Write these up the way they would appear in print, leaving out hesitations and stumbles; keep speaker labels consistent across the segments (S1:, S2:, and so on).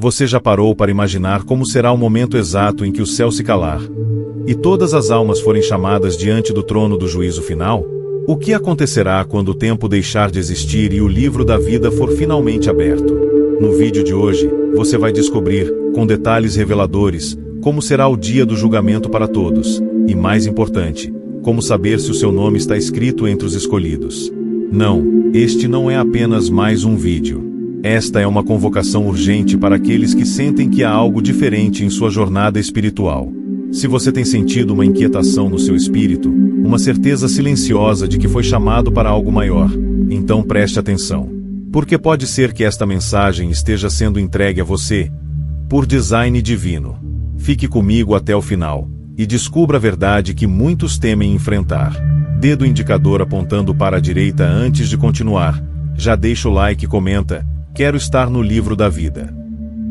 S1: Você já parou para imaginar como será o momento exato em que o céu se calar e todas as almas forem chamadas diante do trono do juízo final? O que acontecerá quando o tempo deixar de existir e o livro da vida for finalmente aberto? No vídeo de hoje, você vai descobrir, com detalhes reveladores, como será o dia do julgamento para todos, e mais importante, como saber se o seu nome está escrito entre os escolhidos. Não, este não é apenas mais um vídeo. Esta é uma convocação urgente para aqueles que sentem que há algo diferente em sua jornada espiritual. Se você tem sentido uma inquietação no seu espírito, uma certeza silenciosa de que foi chamado para algo maior, então preste atenção. Porque pode ser que esta mensagem esteja sendo entregue a você por design divino. Fique comigo até o final e descubra a verdade que muitos temem enfrentar. Dedo indicador apontando para a direita antes de continuar. Já deixa o like e comenta: quero estar no livro da vida.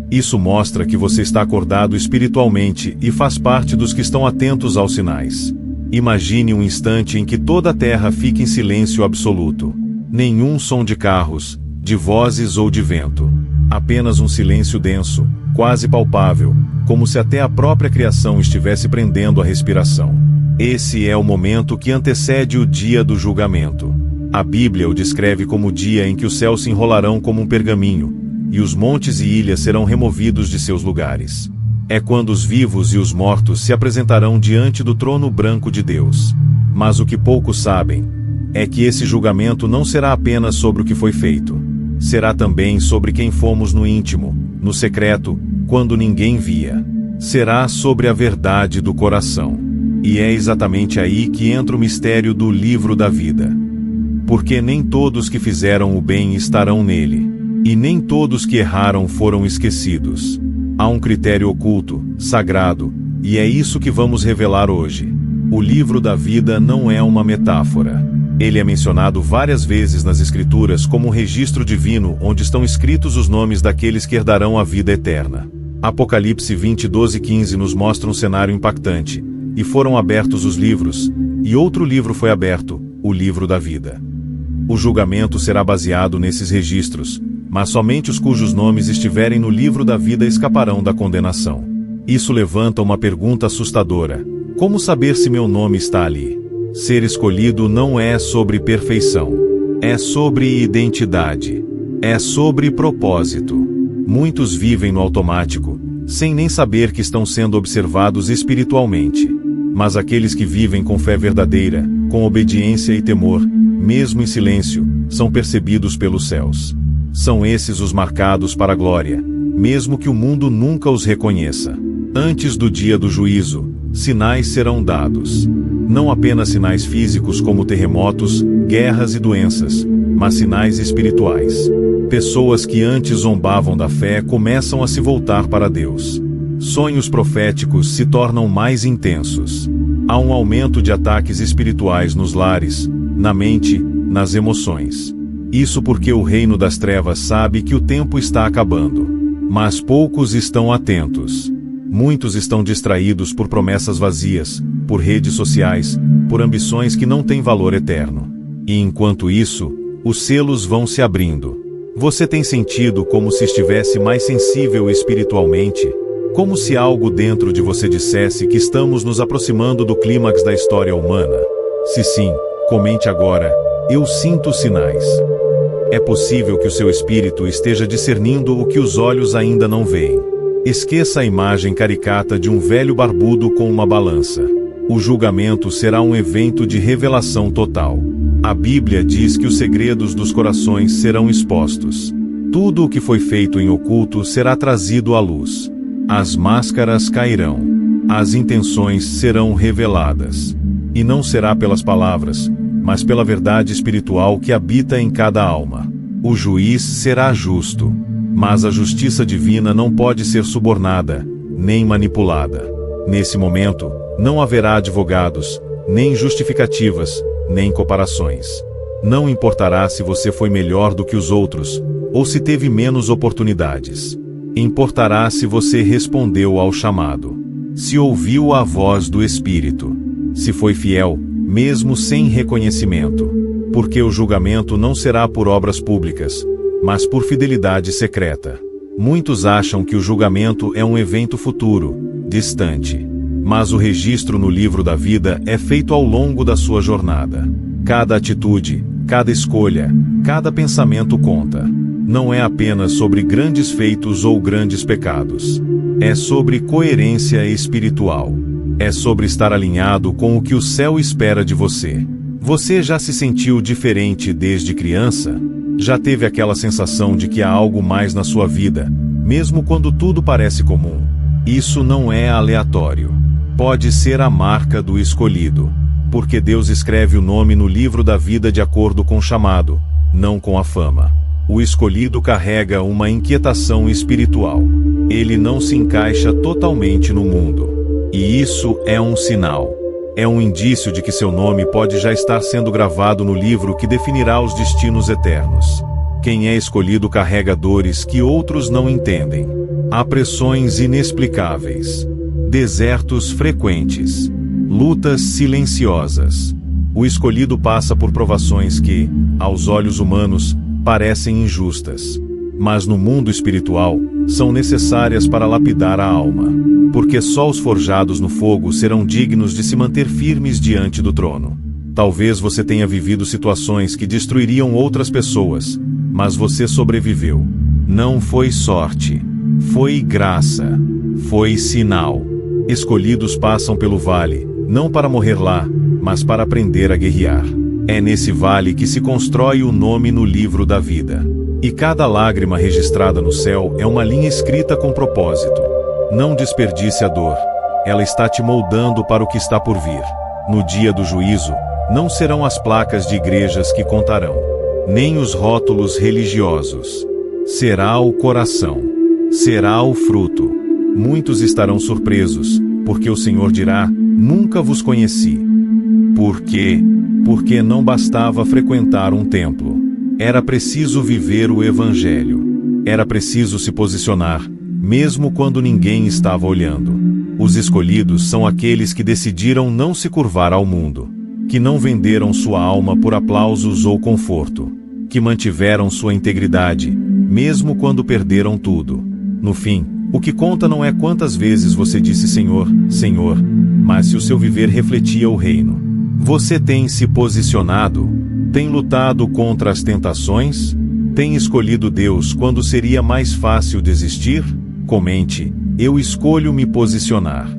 S1: Isso mostra que você está acordado espiritualmente e faz parte dos que estão atentos aos sinais. Imagine um instante em que toda a terra fique em silêncio absoluto. Nenhum som de carros, de vozes ou de vento. Apenas um silêncio denso, quase palpável, como se até a própria criação estivesse prendendo a respiração. Esse é o momento que antecede o dia do julgamento. A Bíblia o descreve como o dia em que os céus se enrolarão como um pergaminho, e os montes e ilhas serão removidos de seus lugares. É quando os vivos e os mortos se apresentarão diante do trono branco de Deus. Mas o que poucos sabem é que esse julgamento não será apenas sobre o que foi feito. Será também sobre quem fomos no íntimo, no secreto, quando ninguém via. Será sobre a verdade do coração. E é exatamente aí que entra o mistério do livro da vida. Porque nem todos que fizeram o bem estarão nele, e nem todos que erraram foram esquecidos. Há um critério oculto, sagrado, e é isso que vamos revelar hoje. O livro da vida não é uma metáfora. Ele é mencionado várias vezes nas Escrituras como um registro divino onde estão escritos os nomes daqueles que herdarão a vida eterna. Apocalipse 20, 12 e 15 nos mostra um cenário impactante. E foram abertos os livros, e outro livro foi aberto, o livro da vida. O julgamento será baseado nesses registros, mas somente os cujos nomes estiverem no livro da vida escaparão da condenação. Isso levanta uma pergunta assustadora: como saber se meu nome está ali? Ser escolhido não é sobre perfeição. É sobre identidade. É sobre propósito. Muitos vivem no automático, sem nem saber que estão sendo observados espiritualmente. Mas aqueles que vivem com fé verdadeira, com obediência e temor, mesmo em silêncio, são percebidos pelos céus. São esses os marcados para a glória, mesmo que o mundo nunca os reconheça. Antes do dia do juízo, sinais serão dados. Não apenas sinais físicos como terremotos, guerras e doenças, mas sinais espirituais. Pessoas que antes zombavam da fé começam a se voltar para Deus. Sonhos proféticos se tornam mais intensos. Há um aumento de ataques espirituais nos lares, na mente, nas emoções. Isso porque o reino das trevas sabe que o tempo está acabando. Mas poucos estão atentos. Muitos estão distraídos por promessas vazias, por redes sociais, por ambições que não têm valor eterno. E enquanto isso, os selos vão se abrindo. Você tem sentido como se estivesse mais sensível espiritualmente? Como se algo dentro de você dissesse que estamos nos aproximando do clímax da história humana? Se sim, comente agora: eu sinto sinais. É possível que o seu espírito esteja discernindo o que os olhos ainda não veem. Esqueça a imagem caricata de um velho barbudo com uma balança. O julgamento será um evento de revelação total. A Bíblia diz que os segredos dos corações serão expostos. Tudo o que foi feito em oculto será trazido à luz. As máscaras cairão. As intenções serão reveladas. E não será pelas palavras, mas pela verdade espiritual que habita em cada alma. O juiz será justo, mas a justiça divina não pode ser subornada, nem manipulada. Nesse momento, não haverá advogados, nem justificativas, nem comparações. Não importará se você foi melhor do que os outros, ou se teve menos oportunidades. Importará se você respondeu ao chamado, se ouviu a voz do Espírito, se foi fiel, mesmo sem reconhecimento. Porque o julgamento não será por obras públicas, mas por fidelidade secreta. Muitos acham que o julgamento é um evento futuro, distante. Mas o registro no livro da vida é feito ao longo da sua jornada. Cada atitude, cada escolha, cada pensamento conta. Não é apenas sobre grandes feitos ou grandes pecados. É sobre coerência espiritual. É sobre estar alinhado com o que o céu espera de você. Você já se sentiu diferente desde criança? Já teve aquela sensação de que há algo mais na sua vida, mesmo quando tudo parece comum? Isso não é aleatório. Pode ser a marca do escolhido, porque Deus escreve o nome no livro da vida de acordo com o chamado, não com a fama. O escolhido carrega uma inquietação espiritual. Ele não se encaixa totalmente no mundo. E isso é um sinal. É um indício de que seu nome pode já estar sendo gravado no livro que definirá os destinos eternos. Quem é escolhido carrega dores que outros não entendem. Há pressões inexplicáveis. Desertos frequentes. Lutas silenciosas. O escolhido passa por provações que, aos olhos humanos, parecem injustas. Mas no mundo espiritual, são necessárias para lapidar a alma. Porque só os forjados no fogo serão dignos de se manter firmes diante do trono. Talvez você tenha vivido situações que destruiriam outras pessoas, mas você sobreviveu. Não foi sorte. Foi graça. Foi sinal. Escolhidos passam pelo vale, não para morrer lá, mas para aprender a guerrear. É nesse vale que se constrói o nome no livro da vida. E cada lágrima registrada no céu é uma linha escrita com propósito. Não desperdice a dor. Ela está te moldando para o que está por vir. No dia do juízo, não serão as placas de igrejas que contarão, nem os rótulos religiosos. Será o coração. Será o fruto. Muitos estarão surpresos, porque o Senhor dirá: nunca vos conheci. Por quê? Porque não bastava frequentar um templo. Era preciso viver o Evangelho. Era preciso se posicionar, mesmo quando ninguém estava olhando. Os escolhidos são aqueles que decidiram não se curvar ao mundo, que não venderam sua alma por aplausos ou conforto, que mantiveram sua integridade, mesmo quando perderam tudo. No fim, o que conta não é quantas vezes você disse Senhor, Senhor, mas se o seu viver refletia o reino. Você tem se posicionado? Tem lutado contra as tentações? Tem escolhido Deus quando seria mais fácil desistir? Comente: eu escolho me posicionar.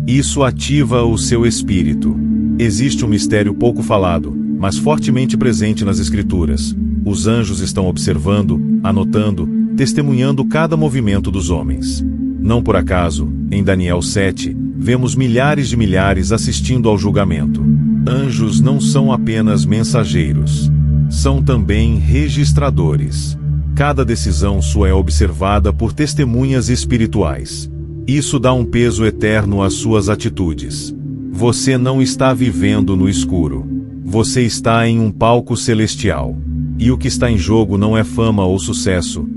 S1: Isso ativa o seu espírito. Existe um mistério pouco falado, mas fortemente presente nas Escrituras. Os anjos estão observando, anotando, testemunhando cada movimento dos homens. Não por acaso, em Daniel 7, vemos milhares de milhares assistindo ao julgamento. Anjos não são apenas mensageiros. São também registradores. Cada decisão sua é observada por testemunhas espirituais. Isso dá um peso eterno às suas atitudes. Você não está vivendo no escuro. Você está em um palco celestial. E o que está em jogo não é fama ou sucesso.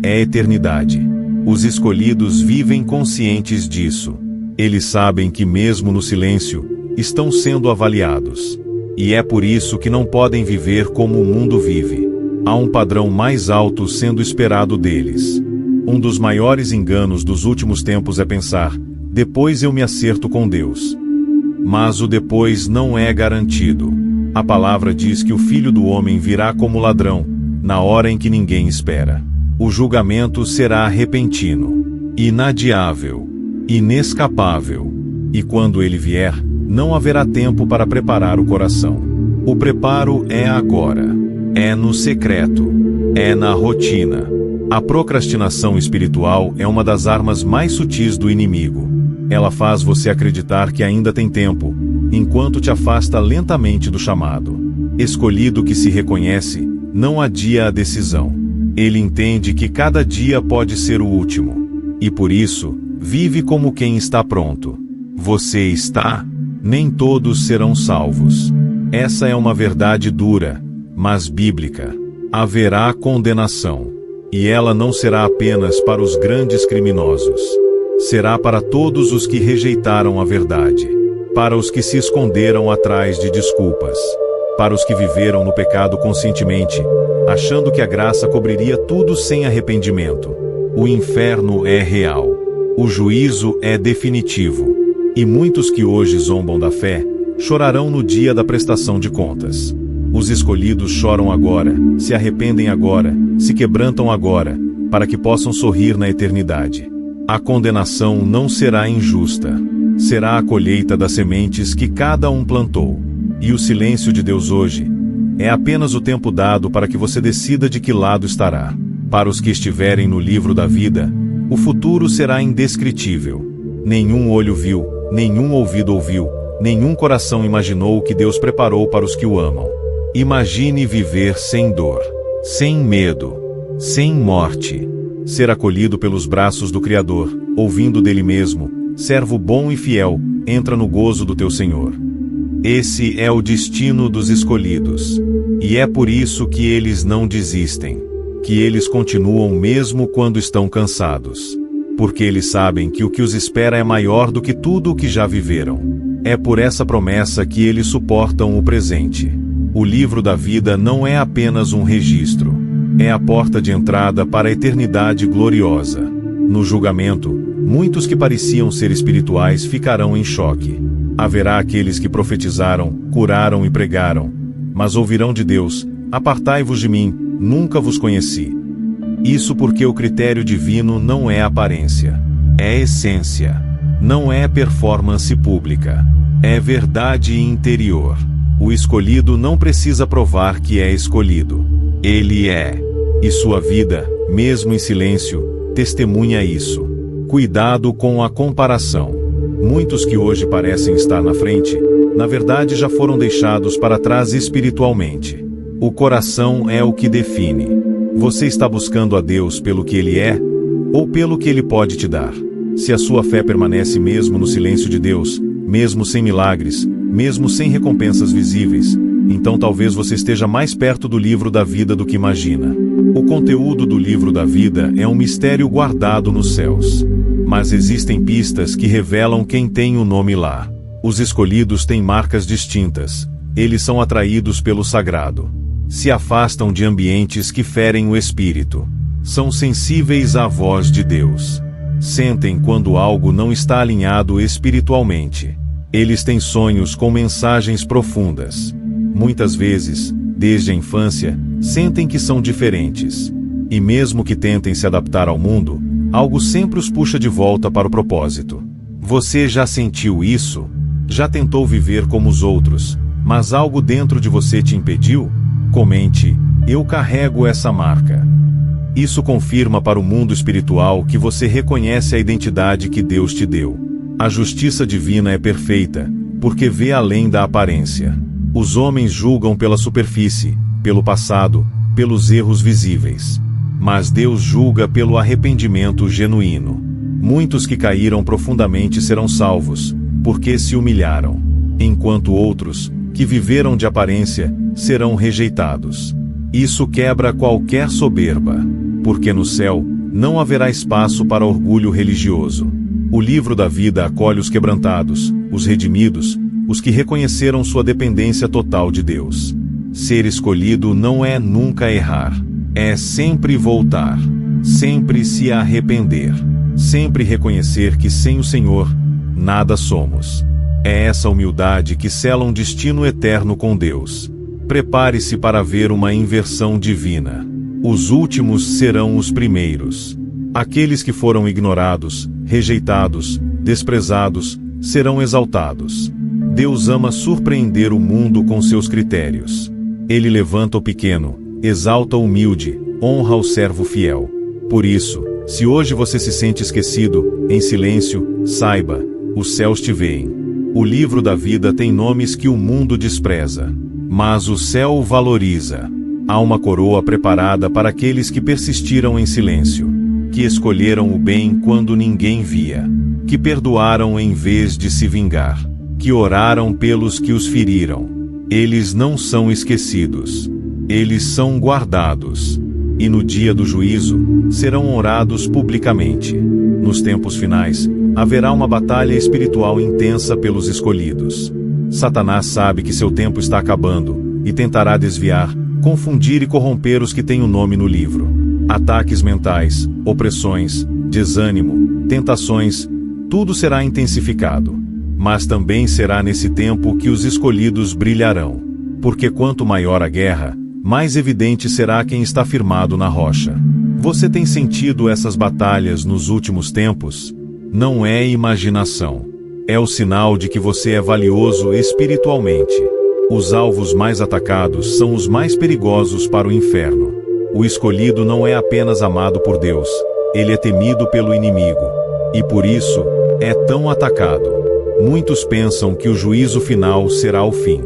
S1: É eternidade. Os escolhidos vivem conscientes disso. Eles sabem que mesmo no silêncio, estão sendo avaliados. E é por isso que não podem viver como o mundo vive. Há um padrão mais alto sendo esperado deles. Um dos maiores enganos dos últimos tempos é pensar: depois eu me acerto com Deus. Mas o depois não é garantido. A palavra diz que o Filho do Homem virá como ladrão, na hora em que ninguém espera. O julgamento será repentino, inadiável, inescapável. E quando ele vier, não haverá tempo para preparar o coração. O preparo é agora. É no secreto. É na rotina. A procrastinação espiritual é uma das armas mais sutis do inimigo. Ela faz você acreditar que ainda tem tempo, enquanto te afasta lentamente do chamado. Escolhido que se reconhece, não adia a decisão. Ele entende que cada dia pode ser o último. E por isso, vive como quem está pronto. Você está? Nem todos serão salvos. Essa é uma verdade dura, mas bíblica. Haverá condenação. E ela não será apenas para os grandes criminosos. Será para todos os que rejeitaram a verdade. Para os que se esconderam atrás de desculpas. Para os que viveram no pecado conscientemente, achando que a graça cobriria tudo sem arrependimento. O inferno é real. O juízo é definitivo. E muitos que hoje zombam da fé, chorarão no dia da prestação de contas. Os escolhidos choram agora, se arrependem agora, se quebrantam agora, para que possam sorrir na eternidade. A condenação não será injusta. Será a colheita das sementes que cada um plantou. E o silêncio de Deus hoje é apenas o tempo dado para que você decida de que lado estará. Para os que estiverem no livro da vida, o futuro será indescritível. Nenhum olho viu, nenhum ouvido ouviu, nenhum coração imaginou o que Deus preparou para os que o amam. Imagine viver sem dor, sem medo, sem morte. Ser acolhido pelos braços do Criador, ouvindo dele mesmo: servo bom e fiel, entra no gozo do teu Senhor. Esse é o destino dos escolhidos. E é por isso que eles não desistem. Que eles continuam mesmo quando estão cansados. Porque eles sabem que o que os espera é maior do que tudo o que já viveram. É por essa promessa que eles suportam o presente. O livro da vida não é apenas um registro. É a porta de entrada para a eternidade gloriosa. No julgamento, muitos que pareciam ser espirituais ficarão em choque. Haverá aqueles que profetizaram, curaram e pregaram, mas ouvirão de Deus: apartai-vos de mim, nunca vos conheci. Isso porque o critério divino não é aparência, é essência. Não é performance pública, é verdade interior. O escolhido não precisa provar que é escolhido. Ele é. E sua vida, mesmo em silêncio, testemunha isso. Cuidado com a comparação. Muitos que hoje parecem estar na frente, na verdade já foram deixados para trás espiritualmente. O coração é o que define. Você está buscando a Deus pelo que Ele é, ou pelo que Ele pode te dar? Se a sua fé permanece mesmo no silêncio de Deus, mesmo sem milagres, mesmo sem recompensas visíveis, então talvez você esteja mais perto do livro da vida do que imagina. O conteúdo do livro da vida é um mistério guardado nos céus. Mas existem pistas que revelam quem tem o nome lá. Os escolhidos têm marcas distintas. Eles são atraídos pelo sagrado. Se afastam de ambientes que ferem o espírito. São sensíveis à voz de Deus. Sentem quando algo não está alinhado espiritualmente. Eles têm sonhos com mensagens profundas. Muitas vezes, desde a infância, sentem que são diferentes. E mesmo que tentem se adaptar ao mundo, algo sempre os puxa de volta para o propósito. Você já sentiu isso? Já tentou viver como os outros, mas algo dentro de você te impediu? Comente: eu carrego essa marca. Isso confirma para o mundo espiritual que você reconhece a identidade que Deus te deu. A justiça divina é perfeita, porque vê além da aparência. Os homens julgam pela superfície, pelo passado, pelos erros visíveis. Mas Deus julga pelo arrependimento genuíno. Muitos que caíram profundamente serão salvos, porque se humilharam. Enquanto outros, que viveram de aparência, serão rejeitados. Isso quebra qualquer soberba, porque no céu não haverá espaço para orgulho religioso. O livro da vida acolhe os quebrantados, os redimidos, os que reconheceram sua dependência total de Deus. Ser escolhido não é nunca errar. É sempre voltar, sempre se arrepender, sempre reconhecer que sem o Senhor, nada somos. É essa humildade que sela um destino eterno com Deus. Prepare-se para ver uma inversão divina. Os últimos serão os primeiros. Aqueles que foram ignorados, rejeitados, desprezados, serão exaltados. Deus ama surpreender o mundo com seus critérios. Ele levanta o pequeno, exalta o humilde, honra o servo fiel. Por isso, se hoje você se sente esquecido, em silêncio, saiba: os céus te veem. O livro da vida tem nomes que o mundo despreza, mas o céu o valoriza. Há uma coroa preparada para aqueles que persistiram em silêncio, que escolheram o bem quando ninguém via, que perdoaram em vez de se vingar, que oraram pelos que os feriram. Eles não são esquecidos. Eles são guardados. E no dia do juízo, serão honrados publicamente. Nos tempos finais, haverá uma batalha espiritual intensa pelos escolhidos. Satanás sabe que seu tempo está acabando, e tentará desviar, confundir e corromper os que têm o nome no livro. Ataques mentais, opressões, desânimo, tentações, tudo será intensificado. Mas também será nesse tempo que os escolhidos brilharão. Porque quanto maior a guerra, mais evidente será quem está firmado na rocha. Você tem sentido essas batalhas nos últimos tempos? Não é imaginação. É o sinal de que você é valioso espiritualmente. Os alvos mais atacados são os mais perigosos para o inferno. O escolhido não é apenas amado por Deus, ele é temido pelo inimigo. E por isso, é tão atacado. Muitos pensam que o juízo final será o fim.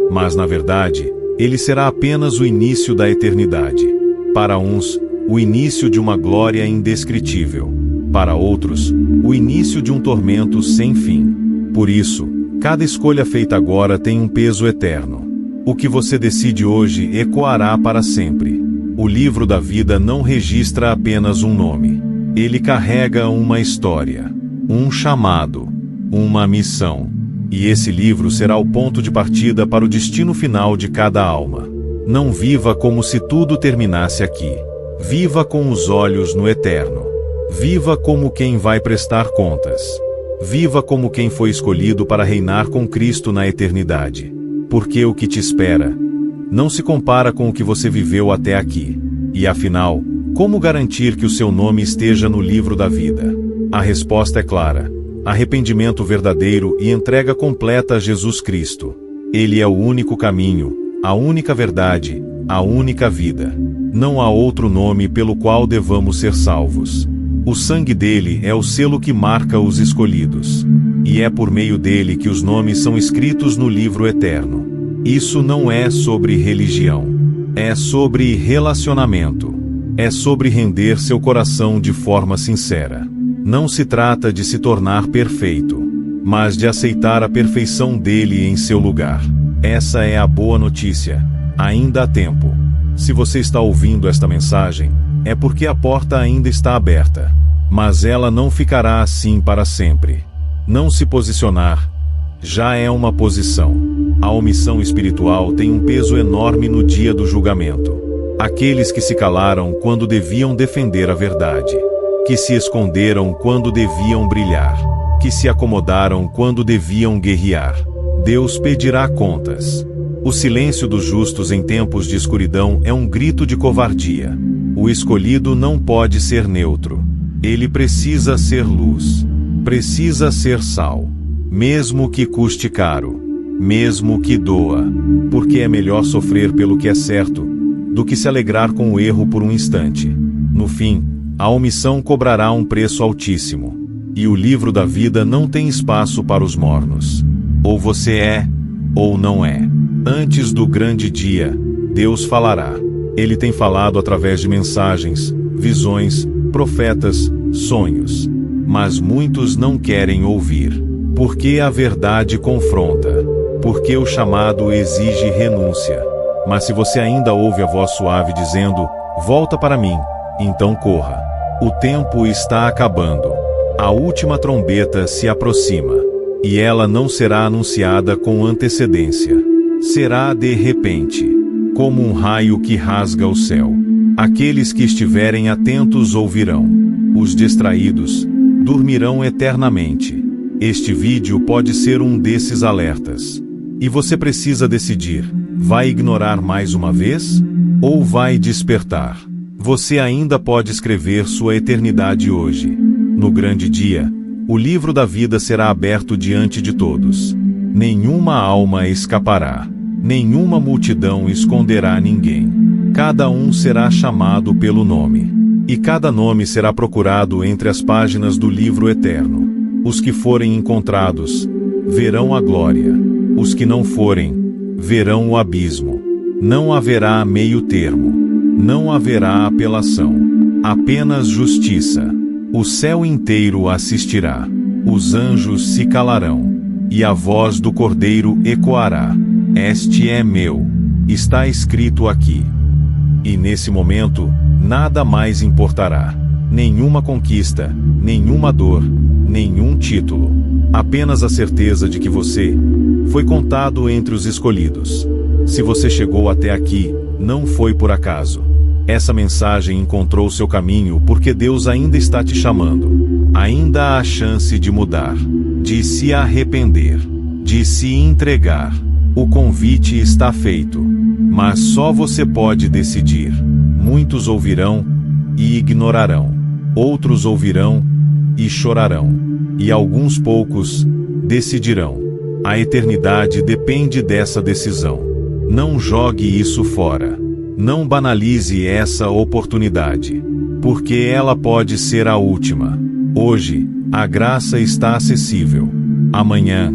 S1: Mas na verdade, ele será apenas o início da eternidade. Para uns, o início de uma glória indescritível. Para outros, o início de um tormento sem fim. Por isso, cada escolha feita agora tem um peso eterno. O que você decide hoje ecoará para sempre. O livro da vida não registra apenas um nome. Ele carrega uma história, um chamado, uma missão. E esse livro será o ponto de partida para o destino final de cada alma. Não viva como se tudo terminasse aqui. Viva com os olhos no eterno. Viva como quem vai prestar contas. Viva como quem foi escolhido para reinar com Cristo na eternidade. Porque o que te espera não se compara com o que você viveu até aqui. E afinal, como garantir que o seu nome esteja no livro da vida? A resposta é clara: arrependimento verdadeiro e entrega completa a Jesus Cristo. Ele é o único caminho, a única verdade, a única vida. Não há outro nome pelo qual devamos ser salvos. O sangue dele é o selo que marca os escolhidos. E é por meio dele que os nomes são escritos no livro eterno. Isso não é sobre religião. É sobre relacionamento. É sobre render seu coração de forma sincera. Não se trata de se tornar perfeito, mas de aceitar a perfeição dele em seu lugar. Essa é a boa notícia. Ainda há tempo. Se você está ouvindo esta mensagem, é porque a porta ainda está aberta. Mas ela não ficará assim para sempre. Não se posicionar já é uma posição. A omissão espiritual tem um peso enorme no dia do julgamento. Aqueles que se calaram quando deviam defender a verdade. Que se esconderam quando deviam brilhar. Que se acomodaram quando deviam guerrear. Deus pedirá contas. O silêncio dos justos em tempos de escuridão é um grito de covardia. O escolhido não pode ser neutro. Ele precisa ser luz. Precisa ser sal. Mesmo que custe caro. Mesmo que doa. Porque é melhor sofrer pelo que é certo do que se alegrar com o erro por um instante. No fim, a omissão cobrará um preço altíssimo. E o livro da vida não tem espaço para os mornos. Ou você é, ou não é. Antes do grande dia, Deus falará. Ele tem falado através de mensagens, visões, profetas, sonhos. Mas muitos não querem ouvir. Porque a verdade confronta. Porque o chamado exige renúncia. Mas se você ainda ouve a voz suave dizendo, volta para mim, então corra. O tempo está acabando. A última trombeta se aproxima. E ela não será anunciada com antecedência. Será de repente. Como um raio que rasga o céu. Aqueles que estiverem atentos ouvirão. Os distraídos dormirão eternamente. Este vídeo pode ser um desses alertas. E você precisa decidir: vai ignorar mais uma vez? Ou vai despertar? Você ainda pode escrever sua eternidade hoje. No grande dia, o livro da vida será aberto diante de todos. Nenhuma alma escapará. Nenhuma multidão esconderá ninguém. Cada um será chamado pelo nome. E cada nome será procurado entre as páginas do livro eterno. Os que forem encontrados verão a glória. Os que não forem, verão o abismo. Não haverá meio termo. Não haverá apelação. Apenas justiça. O céu inteiro assistirá. Os anjos se calarão. E a voz do Cordeiro ecoará. Este é meu. Está escrito aqui. E nesse momento, nada mais importará. Nenhuma conquista, nenhuma dor, nenhum título. Apenas a certeza de que você foi contado entre os escolhidos. Se você chegou até aqui, não foi por acaso. Essa mensagem encontrou seu caminho porque Deus ainda está te chamando. Ainda há chance de mudar, de se arrepender, de se entregar. O convite está feito, mas só você pode decidir. Muitos ouvirão e ignorarão. Outros ouvirão e chorarão. E alguns poucos decidirão. A eternidade depende dessa decisão. Não jogue isso fora. Não banalize essa oportunidade, porque ela pode ser a última. Hoje, a graça está acessível. Amanhã,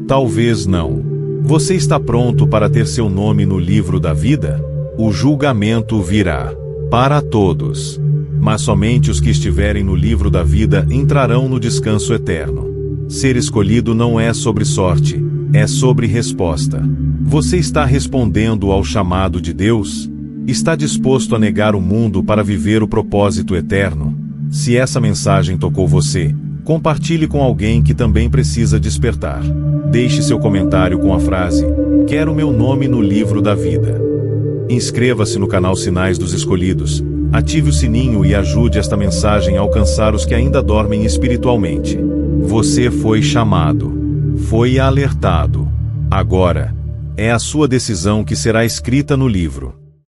S1: talvez não. Você está pronto para ter seu nome no livro da vida? O julgamento virá para todos, mas somente os que estiverem no livro da vida entrarão no descanso eterno. Ser escolhido não é sobre sorte, é sobre resposta. Você está respondendo ao chamado de Deus? Está disposto a negar o mundo para viver o propósito eterno? Se essa mensagem tocou você, compartilhe com alguém que também precisa despertar. Deixe seu comentário com a frase: "Quero meu nome no livro da vida". Inscreva-se no canal Sinais dos Escolhidos, ative o sininho e ajude esta mensagem a alcançar os que ainda dormem espiritualmente. Você foi chamado, foi alertado. Agora, é a sua decisão que será escrita no livro.